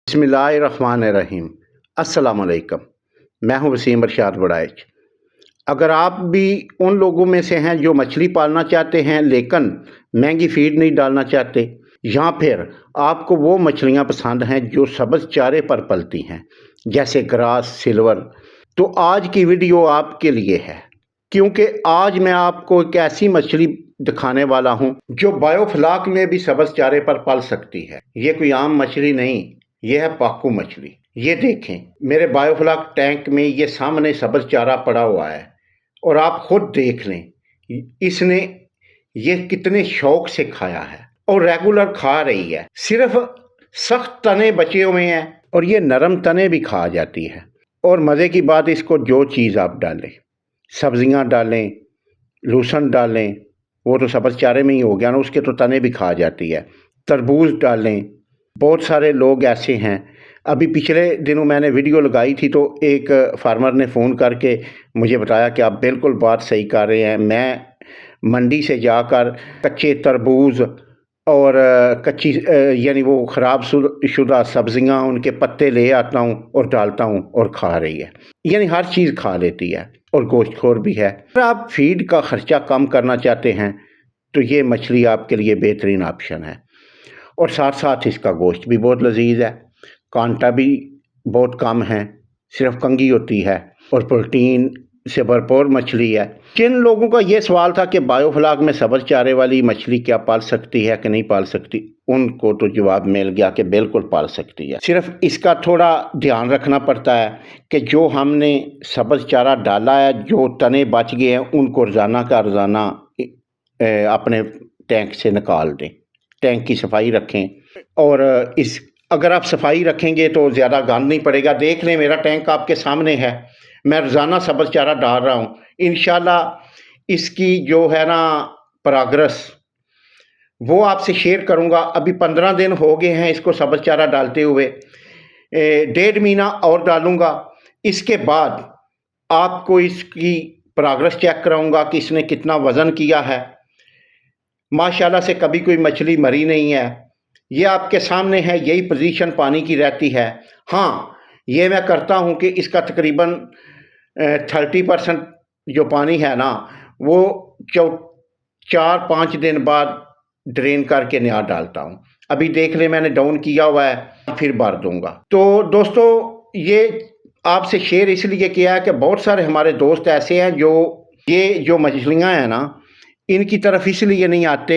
बिस्मिल्लाहिर्रहमानिर्रहीम। अस्सलाम वालेकुम। मैं हूं वसीम इरशाद वड़ाइच। अगर आप भी उन लोगों में से हैं जो मछली पालना चाहते हैं लेकिन महंगी फीड नहीं डालना चाहते, या फिर आपको वो मछलियां पसंद हैं जो सब्ज़ चारे पर पलती हैं जैसे ग्रास, सिल्वर, तो आज की वीडियो आपके लिए है। क्योंकि आज मैं आपको एक ऐसी मछली दिखाने वाला हूं जो बायोफ्लाक में भी सब्ज़ चारे पर पल सकती है। ये कोई आम मछली नहीं, ये है पाकू मछली। ये देखें, मेरे बायोफ्लाक टैंक में ये सामने सब्ज़ चारा पड़ा हुआ है और आप खुद देख लें इसने ये कितने शौक से खाया है और रेगुलर खा रही है। सिर्फ सख्त तने बचे हुए हैं और ये नरम तने भी खा जाती है। और मज़े की बात, इसको जो चीज़ आप डालें, सब्जियां डालें, लहसुन डालें, वो तो सब्ज़ चारे में ही हो गया ना, उसके तो तने भी खा जाती है। तरबूज डालें। बहुत सारे लोग ऐसे हैं, अभी पिछले दिनों मैंने वीडियो लगाई थी तो एक फार्मर ने फ़ोन करके मुझे बताया कि आप बिल्कुल बात सही कर रहे हैं। मैं मंडी से जाकर कच्चे तरबूज और कच्ची यानी वो ख़राब शुदा सब्ज़ियाँ, उनके पत्ते ले आता हूँ और डालता हूँ और खा रही है। यानी हर चीज़ खा लेती है और गोश्तखोर भी है। अगर आप फीड का ख़र्चा कम करना चाहते हैं तो ये मछली आपके लिए बेहतरीन ऑप्शन है। और साथ साथ इसका गोश्त भी बहुत लजीज है, कांटा भी बहुत कम है, सिर्फ कंगी होती है और प्रोटीन से भरपूर मछली है। जिन लोगों का ये सवाल था कि बायोफ्लाक में सब्ज़ चारे वाली मछली क्या पाल सकती है कि नहीं पाल सकती, उनको तो जवाब मिल गया कि बिल्कुल पाल सकती है। सिर्फ इसका थोड़ा ध्यान रखना पड़ता है कि जो हमने सब्ज़ चारा डाला है, जो तने बच गए हैं, उनको रोज़ाना का रोज़ाना अपने टैंक से निकाल दें। टैंक की सफाई रखें और अगर आप सफाई रखेंगे तो ज़्यादा गंद नहीं पड़ेगा। देख लें, मेरा टैंक आपके सामने है, मैं रोज़ाना सब्ज़ चारा डाल रहा हूँ। इंशाल्लाह इसकी जो है ना प्रोग्रेस वो आपसे शेयर करूँगा। अभी 15 दिन हो गए हैं इसको सब्ज़ चारा डालते हुए, 1.5 महीना और डालूँगा। इसके बाद आपको इसकी प्रोग्रेस चेक कराऊँगा कि इसने कितना वज़न किया है। माशाल्लाह से कभी कोई मछली मरी नहीं है। ये आपके सामने है, यही पोजीशन पानी की रहती है। हाँ, ये मैं करता हूँ कि इसका तकरीबन 30% जो पानी है ना, वो 4-5 दिन बाद ड्रेन करके नया डालता हूँ। अभी देख ले, मैंने डाउन किया हुआ है, फिर भर दूँगा। तो दोस्तों, ये आपसे शेयर इसलिए किया है कि बहुत सारे हमारे दोस्त ऐसे हैं जो मछलियाँ हैं ना, इनकी तरफ इसलिए नहीं आते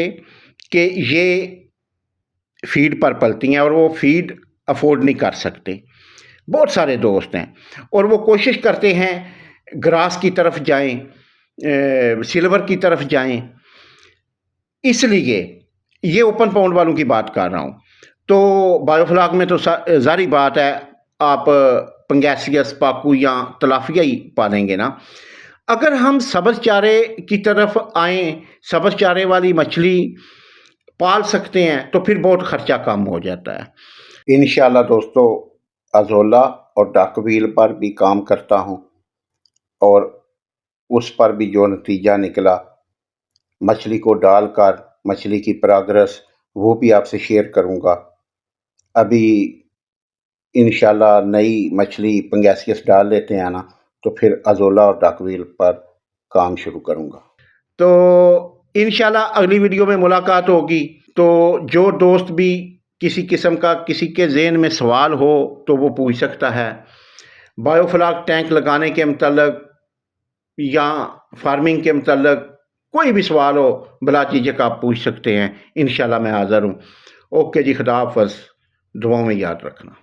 कि ये फीड पर पलती हैं और वो फीड अफोर्ड नहीं कर सकते। बहुत सारे दोस्त हैं और वो कोशिश करते हैं ग्रास की तरफ जाएं, सिल्वर की तरफ जाएं। इसलिए ये ओपन पाउंड वालों की बात कर रहा हूँ। तो बायोफ्लाक में तो जारी बात है, आप पंगैसियस, पाकू या तलाफिया ही पालेंगे ना। अगर हम सब्ज़ चारे की तरफ आएँ, सब्ज़ चारे वाली मछली पाल सकते हैं तो फिर बहुत ख़र्चा कम हो जाता है। इंशाल्लाह दोस्तों, अज़ोला और डकव्हील पर भी काम करता हूँ और उस पर भी जो नतीजा निकला, मछली को डालकर मछली की प्रोग्रेस, वो भी आपसे शेयर करूँगा। अभी इंशाल्लाह नई मछली पंगैसियस डाल लेते हैं ना, तो फिर अज़ोला और डकव्हील पर काम शुरू करूँगा। तो इंशाल्लाह अगली वीडियो में मुलाकात होगी। तो जो दोस्त भी किसी किस्म का किसी के ज़हन में सवाल हो तो वो पूछ सकता है। बायोफ्लाक टैंक लगाने के मतलब या फार्मिंग के मतलब कोई भी सवाल हो, बिला झिझक आप पूछ सकते हैं। इंशाल्लाह मैं हाज़िर हूँ। ओके जी, खुदा हाफ़िज़। दुआओं में याद रखना।